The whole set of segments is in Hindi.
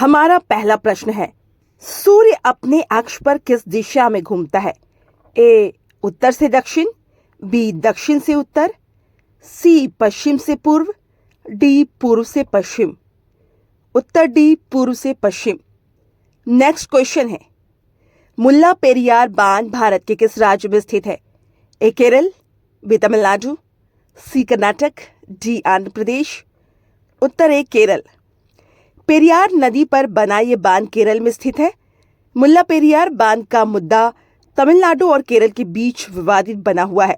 हमारा पहला प्रश्न है, सूर्य अपने अक्ष पर किस दिशा में घूमता है? ए उत्तर से दक्षिण, बी दक्षिण से उत्तर, सी पश्चिम से पूर्व, डी पूर्व से पश्चिम। उत्तर डी पूर्व से पश्चिम। नेक्स्ट क्वेश्चन है, मुल्ला पेरियार बांध भारत के किस राज्य में स्थित है? ए केरल, बी तमिलनाडु, सी कर्नाटक, डी आंध्र प्रदेश। उत्तर ए केरल। पेरियार नदी पर बना ये बांध केरल में स्थित है। मुल्ला पेरियार बांध का मुद्दा तमिलनाडु और केरल के बीच विवादित बना हुआ है।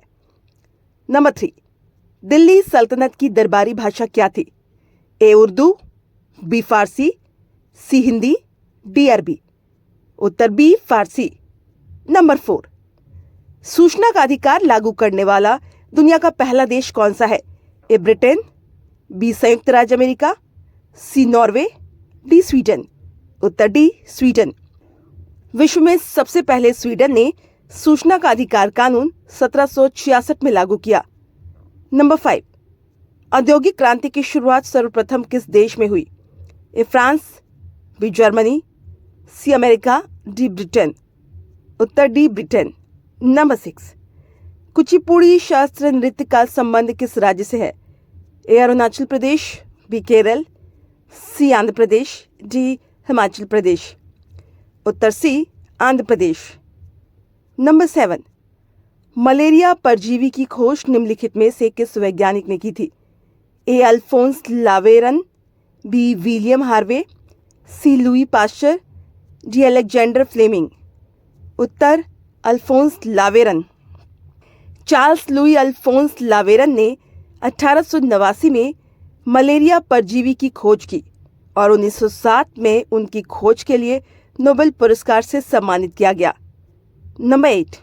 नंबर 3, दिल्ली सल्तनत की दरबारी भाषा क्या थी? ए उर्दू, बी फारसी, सी हिंदी, डी अरबी। उत्तर बी फारसी। नंबर 4, सूचना का अधिकार लागू करने वाला दुनिया का पहला देश कौन सा है? ए ब्रिटेन, बी संयुक्त राज्य अमेरिका, सी नॉर्वे, डी स्वीडन। उत्तर डी स्वीडन। विश्व में सबसे पहले स्वीडन ने सूचना का अधिकार कानून 1766 में लागू किया। नंबर 5, औद्योगिक क्रांति की शुरुआत सर्वप्रथम किस देश में हुई? A France, B Germany, C America, D Britain. उत्तर डी ब्रिटेन। नंबर 6, कुचिपुड़ी शास्त्रीय नृत्य का संबंध किस राज्य से है? A Arunachal Pradesh, B Kerala, C Andhra Pradesh, D Himachal Pradesh. उत्तर C Andhra Pradesh. Number 7, malaria परजीवी की खोज निम्नलिखित में से किस वैज्ञानिक ने की थी? A Alphonse Laveran, B William Harvey, C Louis Pasteur, D Alexander Fleming. उत्तर Alphonse Laveran. Charles Louis Alphonse Laveran ने 1889 में मलेरिया परजीवी की खोज की और 1907 में उनकी खोज के लिए नोबेल पुरस्कार से सम्मानित किया गया। नंबर 8,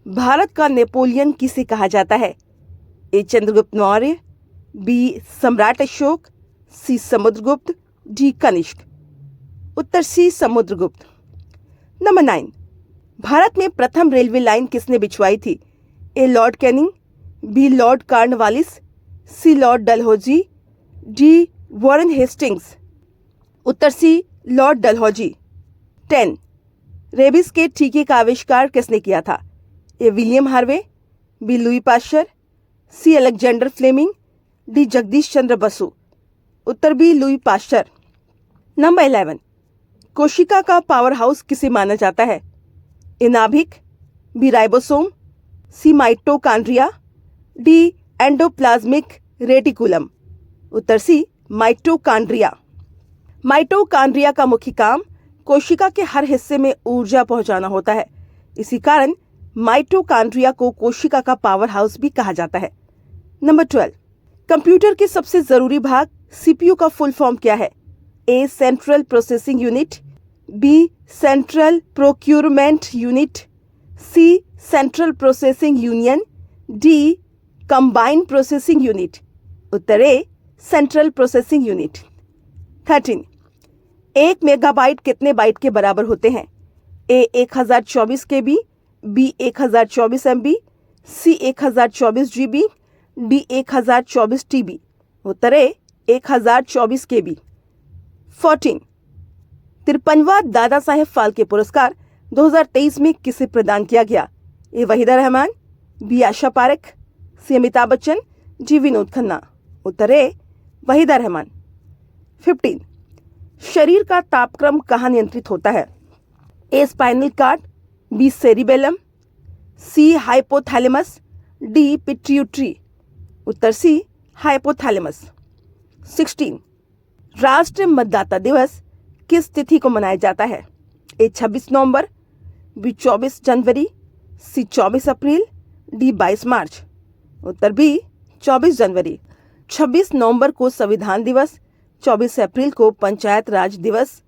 भारत का नेपोलियन किसे कहा जाता है? ए चंद्रगुप्त मौर्य, बी सम्राट अशोक, सी समुद्रगुप्त, डी कनिष्क। उत्तर सी समुद्रगुप्त। नंबर 9, भारत में प्रथम रेलवे लाइन किसने बिछवाई थी? A Lord Canning, B Lord Cornwallis, C Lord Dalhousie, D Warren Hastings. उत्तर सी लॉर्ड डलहौजी। 10, रेबीज के टीके का आविष्कार किसने किया था? A William Harvey, B Louis Pasteur, C Alexander Fleming, D Jagadish Chandra Basu. उत्तर बी लुई पाश्चर। नंबर 11, कोशिका का पावर हाउस किसे माना जाता है? ए नाभिक, बी राइबोसोम, सी माइटोकांड्रिया, डी एंडोप्लाज्मिक रेटिकुलम। उत्तर सी माइटोकांड्रिया। माइटोकांड्रिया का मुख्य काम कोशिका के हर हिस्से में ऊर्जा पहुंचाना होता है। इसी कारण माइटोकांड्रिया को कोशिका का पावर हाउस भी कहा जाता है। नंबर 12, कंप्यूटर के सबसे जरूरी भाग सीपीयू का फुल फॉर्म क्या है? A central processing unit, B central procurement unit, C central processing union, D combined processing unit. उत्तर A central processing unit. 13, 1 megabyte कितने बाइट के बराबर होते हैं? A 1024 KB, B 1024 MB, C 1024 GB, D 1024 TB। उत्तर ए 1024 KB। 14, 53वां दादा साहेब फाल्के पुरस्कार 2023 में किसे प्रदान किया गया? ए वहीदा रहमान, बी आशा पारेख, सी अमिताभ बच्चन, जी विनोद खन्ना। उत्तर ए वहीदा रहमान। 15, शरीर का तापक्रम कहाँ नियंत्रित होता है? ए स्पाइनल कार्ड, बी सेरिबेलम, सी हाइपोथैलेमस, डी पिट्यूटरी। उत्तर सी हाइपोथैलेमस। 16, राष्ट्रीय मतदाता दिवस किस तिथि को मनाया जाता है? ए 26 नवंबर, बी 24 जनवरी, सी 24 अप्रैल, डी 22 मार्च। उत्तर बी 24 जनवरी। 26 नवंबर को संविधान दिवस, 24 अप्रैल को पंचायत राज दिवस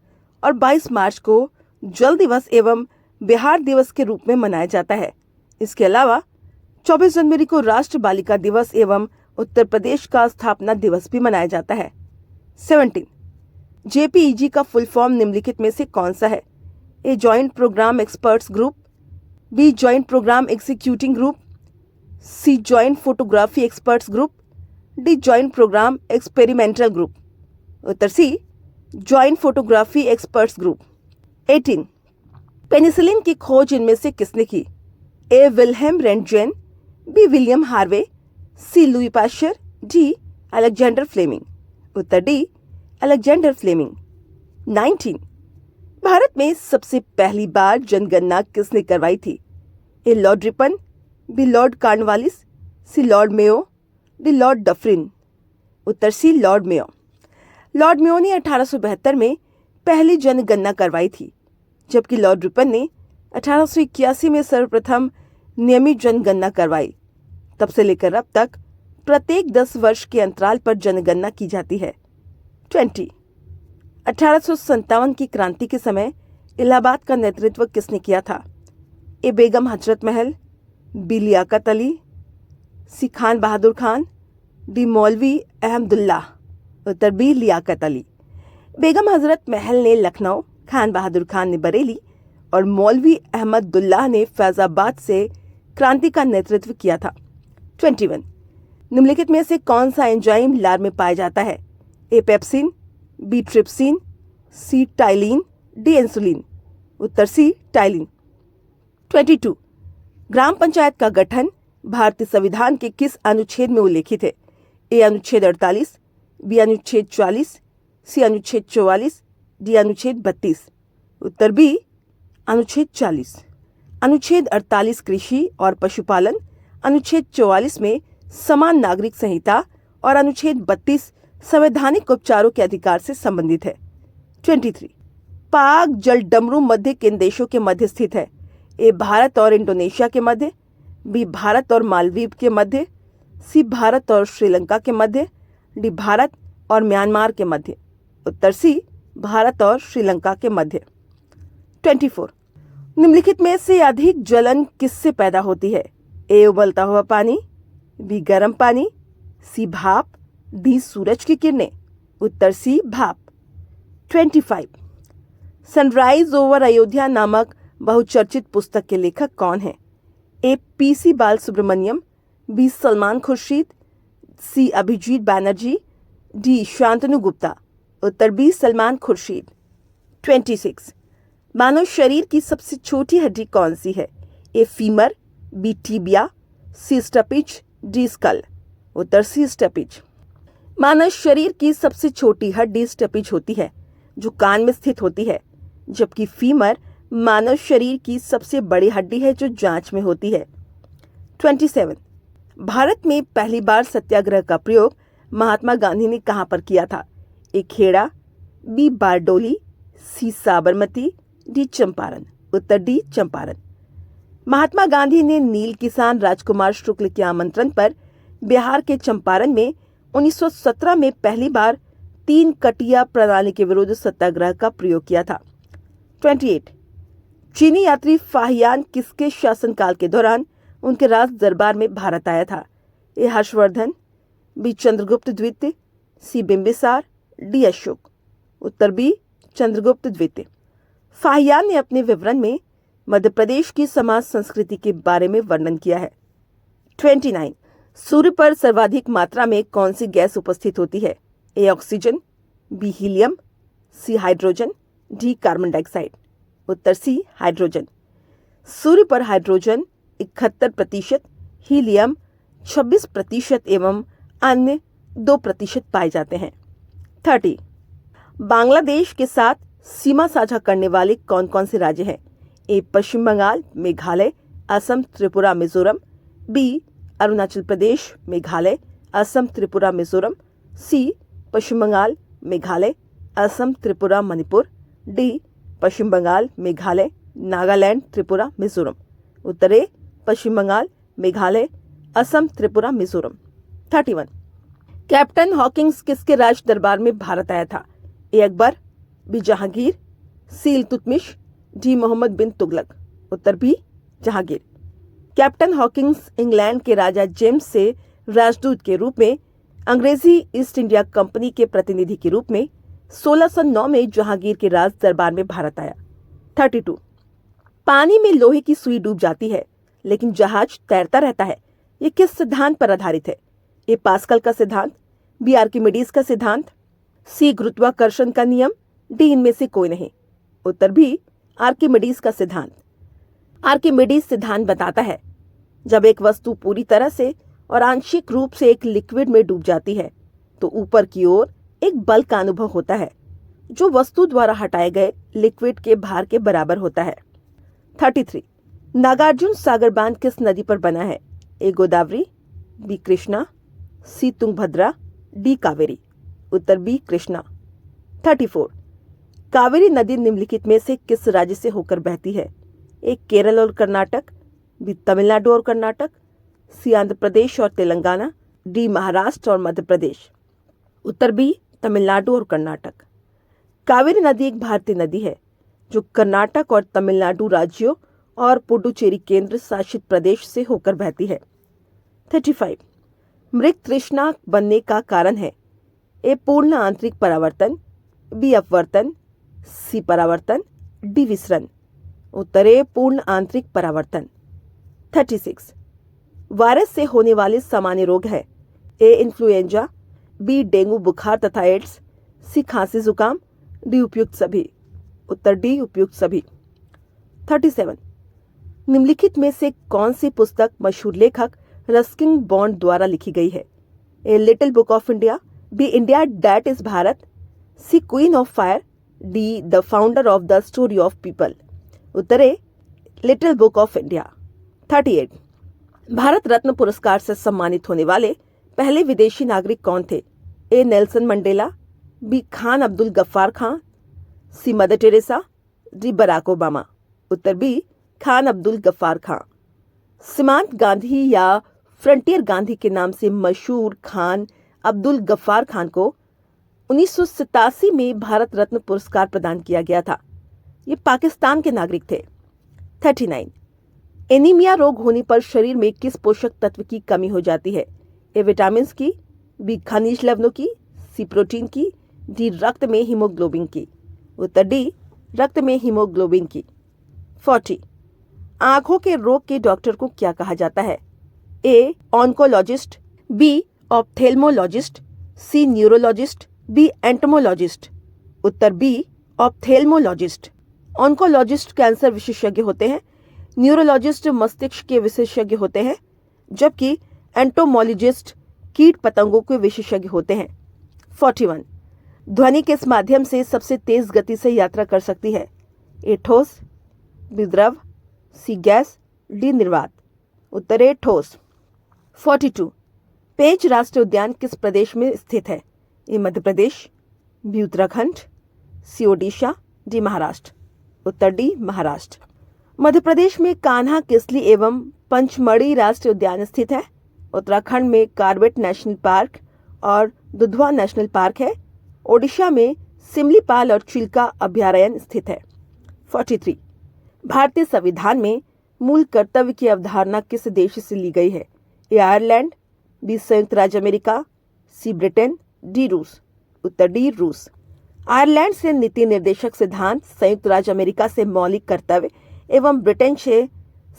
और 22 मार्च को जल दिवस एवं बिहार दिवस के रूप में मनाया जाता है। इसके अलावा 24 जनवरी को राष्ट्र बालिका दिवस एवं उत्तर प्रदेश का स्थापना दिवस भी मनाया जाता है। 17, जेपीईजी का फुल फॉर्म निम्नलिखित में से कौन सा है? A joint programme experts group, B joint programme executing group, C joint photography experts group, D joint programme experimental group. उत्तर C joint photography experts group. 18 penicillin की खोज इनमें से किसने की? A Wilhelm Roentgen, B William Harvey, C Louis Pasteur, D Alexander Fleming. उत्तर डी अलेक्जेंडर फ्लेमिंग। 19 भारत में सबसे पहली बार जनगणना किसने करवाई थी? A Lord Ripon, B Lord Cornwallis, C Lord Mayo, D Lord Dufferin. उत्तर C Lord Mayo. Lord Mayo ने 1872 में पहली जनगणना करवाई थी, जबकि लॉर्ड रिपन ने 1881 में सर्वप्रथम नियमित जनगणना करवाई। तब से लेकर अब तक प्रत्येक 10 वर्ष के अंतराल पर जनगणना की जाती है। 20 1857 की क्रांति के समय इलाहाबाद का नेतृत्व किसने किया था? ए बेगम हजरत महल, बी लियाकत अली, सी खान बहादुर खान, डी मौलवी अहमदुल्लाह। उत्तर बी लियाकत अली। बेगम हजरत महल ने लखनऊ, खान बहादुर खान ने बरेली और मौलवी अहमदुल्लाह ने फैजाबाद से क्रांति का नेतृत्व किया था। 21 निम्नलिखित में से कौन सा एंजाइम लार में पाया जाता है? ए पेप्सिन, बी ट्रिप्सिन, सी टाइलिन, डी इंसुलिन। उत्तर सी टाइलिन। 22 ग्राम पंचायत का गठन भारतीय संविधान के किस अनुच्छेद में उल्लेखित है? ए अनुच्छेद 48, बी अनुच्छेद 40, सी अनुच्छेद 44, डी अनुच्छेद 32। उत्तर बी अनुच्छेद 40। अनुच्छेद 48 कृषि और पशुपालन, अनुच्छेद 44 में समान नागरिक संहिता और अनुच्छेद 32 संवैधानिक उपचारों के अधिकार से संबंधित है। 23 पाक जल डमरू मध्य किन देशों के मध्य स्थित है? ए भारत और इंडोनेशिया के मध्य, बी भारत और मालदीव के मध्य, सी भारत और श्रीलंका के मध्य, डी भारत और म्यांमार के मध्य। उत्तर सी भारत और श्रीलंका के मध्य। 24 निम्नलिखित में से अधिक जलन किससे पैदा होती है? ए उबलता हुआ पानी, बी गर्म पानी, सी भाप, डी सूरज की किरणें। उत्तर सी भाप। 25 सनराइज ओवर अयोध्या नामक बहुचर्चित पुस्तक के लेखक कौन है? A PC Bal Subramaniam, B Salman Khurshid, C Abhijit Banerjee, D Shantanu Gupta. उत्तर बी सलमान खुर्शीद। 26 मानव शरीर की सबसे छोटी हड्डी कौन सी है? A femur, B tibia, C stapes, D skull. उत्तर सी स्टपिच। मानव शरीर की सबसे छोटी हड्डी स्टपिच होती है, जो कान में स्थित होती है, जबकि फीमर मानव शरीर की सबसे बड़ी हड्डी है जो जांच में होती है। 27 भारत में पहली बार सत्याग्रह का प्रयोग महात्मा गांधी ने कहां पर किया था? ए खेड़ा, बी बारडोली, सी साबरमती, डी चंपारण। उत्तर डी चंपारण। महात्मा गांधी ने नील किसान राजकुमार शुक्ल के आमंत्रण पर बिहार के चंपारण में 1917 में पहली बार 3 कटिया प्रणाली के विरुद्ध सत्याग्रह का प्रयोग किया था। 28 चीनी यात्री फाहियान किसके शासनकाल के दौरान उनके राज दरबार में भारत आया था? ए हर्षवर्धन, बी चंद्रगुप्त द्वितीय, सी बिंबिसार, डी अशोक। उत्तर बी चंद्रगुप्त द्वितीय। फाहियान ने अपने विवरण में मध्य प्रदेश की समाज संस्कृति के बारे में वर्णन किया है। 29 सूर्य पर सर्वाधिक मात्रा में कौन सी गैस उपस्थित होती है? A oxygen, B helium, C hydrogen, D carbon dioxide. उत्तर सी हाइड्रोजन। सूर्य पर हाइड्रोजन 71%, हीलियम 26% एवं अन्य 2% पाए जाते हैं। 30 बांग्लादेश के साथ सीमा साझा करने वाले कौन कौन से राज्य हैं? A Paschim Bangal, Meghalaya, Assam, Tripura, Mizoram, B Arunachal Pradesh, Meghalaya, Assam, Tripura, Mizoram, C Paschim Bangal, Meghalaya, Assam, Tripura, Manipur, D Paschim Bangal, Meghalaya, Nagaland, Tripura, Mizoram. उत्तर A Paschim Bangal, Meghalaya, Assam, Tripura, Mizoram. 31 captain Hawkins किसके राज दरबार में भारत आया था? A Akbar, B Jahangir, C Iltutmish, D Mohammad bin Tughlaq. उत्तर B Jahangir. Captain Hawkins England के राजा जेम्स से राजदूत के रूप में अंग्रेजी ईस्ट इंडिया कंपनी के प्रतिनिधि के रूप में 1609 में जहांगीर के राज दरबार में भारत आया। 32 पानी में लोहे की सुई डूब जाती है लेकिन जहाज तैरता रहता है, ये किस सिद्धांत पर आधारित है? ए पास्कल का सिद्धांत, बी आर्किमिडीज का सिद्धांत, सी गुरुत्वाकर्षण का नियम, डी इनमें से कोई नहीं। उत्तर बी आर्किमिडीज का सिद्धांत। आर्किमिडीज सिद्धांत बताता है जब एक वस्तु पूरी तरह से और आंशिक रूप से एक लिक्विड में डूब जाती है तो ऊपर की ओर एक बल का अनुभव होता है जो वस्तु द्वारा हटाए गए लिक्विड के भार के बराबर होता है। 33 नागार्जुन सागर बांध किस नदी पर बना है? ए गोदावरी, बी कृष्णा, सी तुंगभद्रा, डी कावेरी। उत्तर बी कृष्णा। 34 कावेरी नदी निम्नलिखित में से किस राज्य से होकर बहती है? ए केरल और कर्नाटक, बी तमिलनाडु और कर्नाटक, सी आंध्र प्रदेश और तेलंगाना, डी महाराष्ट्र और मध्य प्रदेश। उत्तर बी तमिलनाडु और कर्नाटक। कावेरी नदी एक भारतीय नदी है जो कर्नाटक और तमिलनाडु राज्यों और पुडुचेरी केंद्र शासित प्रदेश से होकर बहती है। 35 मृग तृष्णा बनने का कारण है? ए पूर्ण आंतरिक परावर्तन, बी अपवर्तन, सी परावर्तन, डी विसरण। उत्तर ए पूर्ण आंतरिक परावर्तन। 36 वायरस से होने वाले सामान्य रोग है? ए इन्फ्लुएंजा, बी डेंगू बुखार तथा एड्स, सी खांसी जुकाम, डी उपयुक्त सभी। उत्तर डी उपयुक्त सभी। 37 निम्नलिखित में से कौन सी पुस्तक मशहूर लेखक रस्किन बॉन्ड द्वारा लिखी गई है? A Little Book of India, B India That Is Bharat, C Queen of Fire, D The Founder of the Story of People. उत्तर A Little Book of India. 38 Bharat Ratna पुरस्कार से सम्मानित होने वाले पहले विदेशी नागरिक कौन थे? A Nelson Mandela, B Khan Abdul Ghaffar Khan, C Mother Teresa, D Barack Obama. उत्तर बी खान अब्दुल गफ्फार खान। सीमांत गांधी या फ्रंटियर गांधी के नाम से मशहूर खान अब्दुल गफ्फार खान को 1987 में भारत रत्न पुरस्कार प्रदान किया गया था। ये पाकिस्तान के नागरिक थे। 39 एनीमिया रोग होने पर शरीर में किस पोषक तत्व की कमी हो जाती है? ए विटामिन की, बी खनिज लवणों की, सी प्रोटीन की, डी रक्त में हीमोग्लोबिन की। उत्तर डी रक्त में हीमोग्लोबिन की। 40 आंखों के रोग के डॉक्टर को क्या कहा जाता है? ए ऑन्कोलॉजिस्ट, बी ऑप्थेल्मोलॉजिस्ट, सी न्यूरोलॉजिस्ट, बी एंटमोलॉजिस्ट। उत्तर बी ऑप्थेल्मोलॉजिस्ट। ऑन्कोलॉजिस्ट कैंसर विशेषज्ञ होते हैं, न्यूरोलॉजिस्ट मस्तिष्क के विशेषज्ञ होते हैं, जबकि एंटोमोलॉजिस्ट कीट पतंगों के विशेषज्ञ होते हैं। 41 ध्वनि किस माध्यम से सबसे तेज गति से यात्रा कर सकती है? ए ठोस, बी द्रव, सी गैस, डी निर्वात। उत्तर ए ठोस। 42 पेंच राष्ट्रीय उद्यान किस प्रदेश में स्थित है? ए मध्य प्रदेश, बी उत्तराखंड, सी ओडिशा, डी महाराष्ट्र। उत्तर डी महाराष्ट्र। मध्य प्रदेश में कान्हा किसली एवं पंचमढ़ी राष्ट्रीय उद्यान स्थित है? उत्तराखंड में कार्बेट नेशनल पार्क और दुधवा नेशनल पार्क है। ओडिशा में सिमलीपाल और चिल्का अभयारण्य स्थित है। 43 भारतीय संविधान में मूल कर्तव्य की अवधारणा किस देश से ली गई है? ए आयरलैंड, बी संयुक्त राज्य अमेरिका, सी ब्रिटेन, डी रूस। उत्तर डी रूस। आयरलैंड से नीति निर्देशक सिद्धांत, संयुक्त राज्य अमेरिका से मौलिक कर्तव्य एवं ब्रिटेन से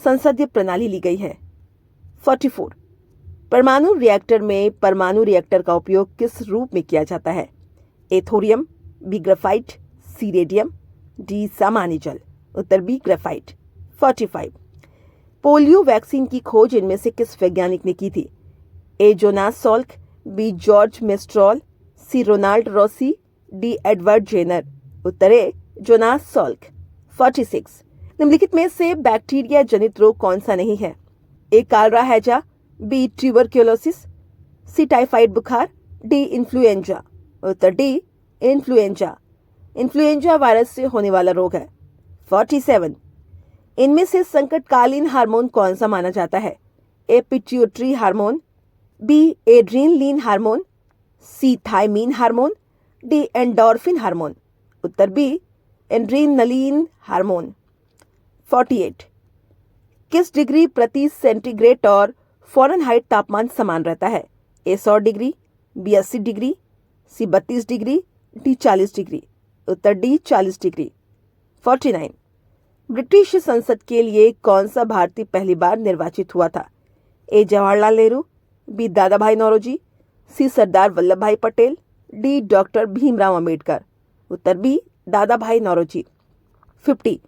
संसदीय प्रणाली ली गई है। 44 परमाणु रिएक्टर में परमाणु रिएक्टर का उपयोग किस रूप में किया जाता है? A thorium, B graphite, C radium, D सामान्य जल। उत्तर बी ग्रेफाइट। 45 पोलियो वैक्सीन की खोज इनमें से किस वैज्ञानिक ने की थी? A Jonas Salk, B George Mestral, C Ronald Ross, D Edward Jenner. उत्तर ए जोनास सॉल्क। 46 निम्नलिखित में से बैक्टीरिया जनित रोग कौन सा नहीं है? ए कालरा हैजा, बी ट्यूबरक्लोसिस, सी टाइफाइड बुखार, डी इन्फ्लुएंजा। उत्तर डी इन्फ्लुएंजा। इन्फ्लुएंजा वायरस से होने वाला रोग है। 47 इनमें से संकटकालीन हार्मोन कौन सा माना जाता है? A pituitary hormone, B adrenaline hormone, C thiamine hormone, D endorphin hormone. उत्तर बी एड्रीनलिन हार्मोन। 48 किस डिग्री प्रति सेंटीग्रेड और फ़ारेनहाइट तापमान समान रहता है? ए 100 डिग्री, बी 80 डिग्री, सी 32 डिग्री, डी 40 डिग्री। उत्तर डी 40 डिग्री। 49 ब्रिटिश संसद के लिए कौन सा भारतीय पहली बार निर्वाचित हुआ था? ए जवाहरलाल नेहरू, बी दादा भाई नौरोजी, सी सरदार वल्लभ भाई पटेल, डी डॉक्टर भीमराव अंबेडकर। उत्तर बी दादा भाई नौरोजी। 50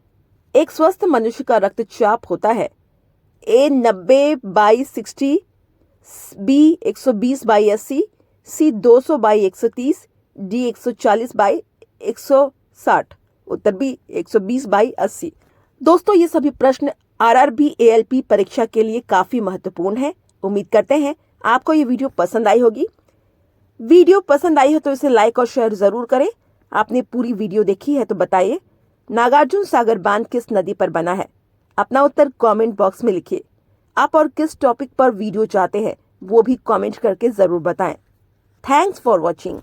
एक स्वस्थ मनुष्य का रक्तचाप होता है ए 90/60, बी 120/80, सी 200/130, डी 140/160। उत्तर बी 120/80। दोस्तों ये सभी प्रश्न आरआरबी एएलपी परीक्षा के लिए काफी महत्वपूर्ण है। उम्मीद करते हैं आपको ये वीडियो पसंद आई होगी। वीडियो पसंद आई है तो इसे लाइक और शेयर जरूर करें। आपने पूरी वीडियो देखी है तो बताइए नागार्जुन सागर बांध किस नदी पर बना है। अपना उत्तर कमेंट बॉक्स में लिखिए। आप और किस टॉपिक पर वीडियो चाहते हैं वो भी कमेंट करके जरूर बताएं। Thanks for watching.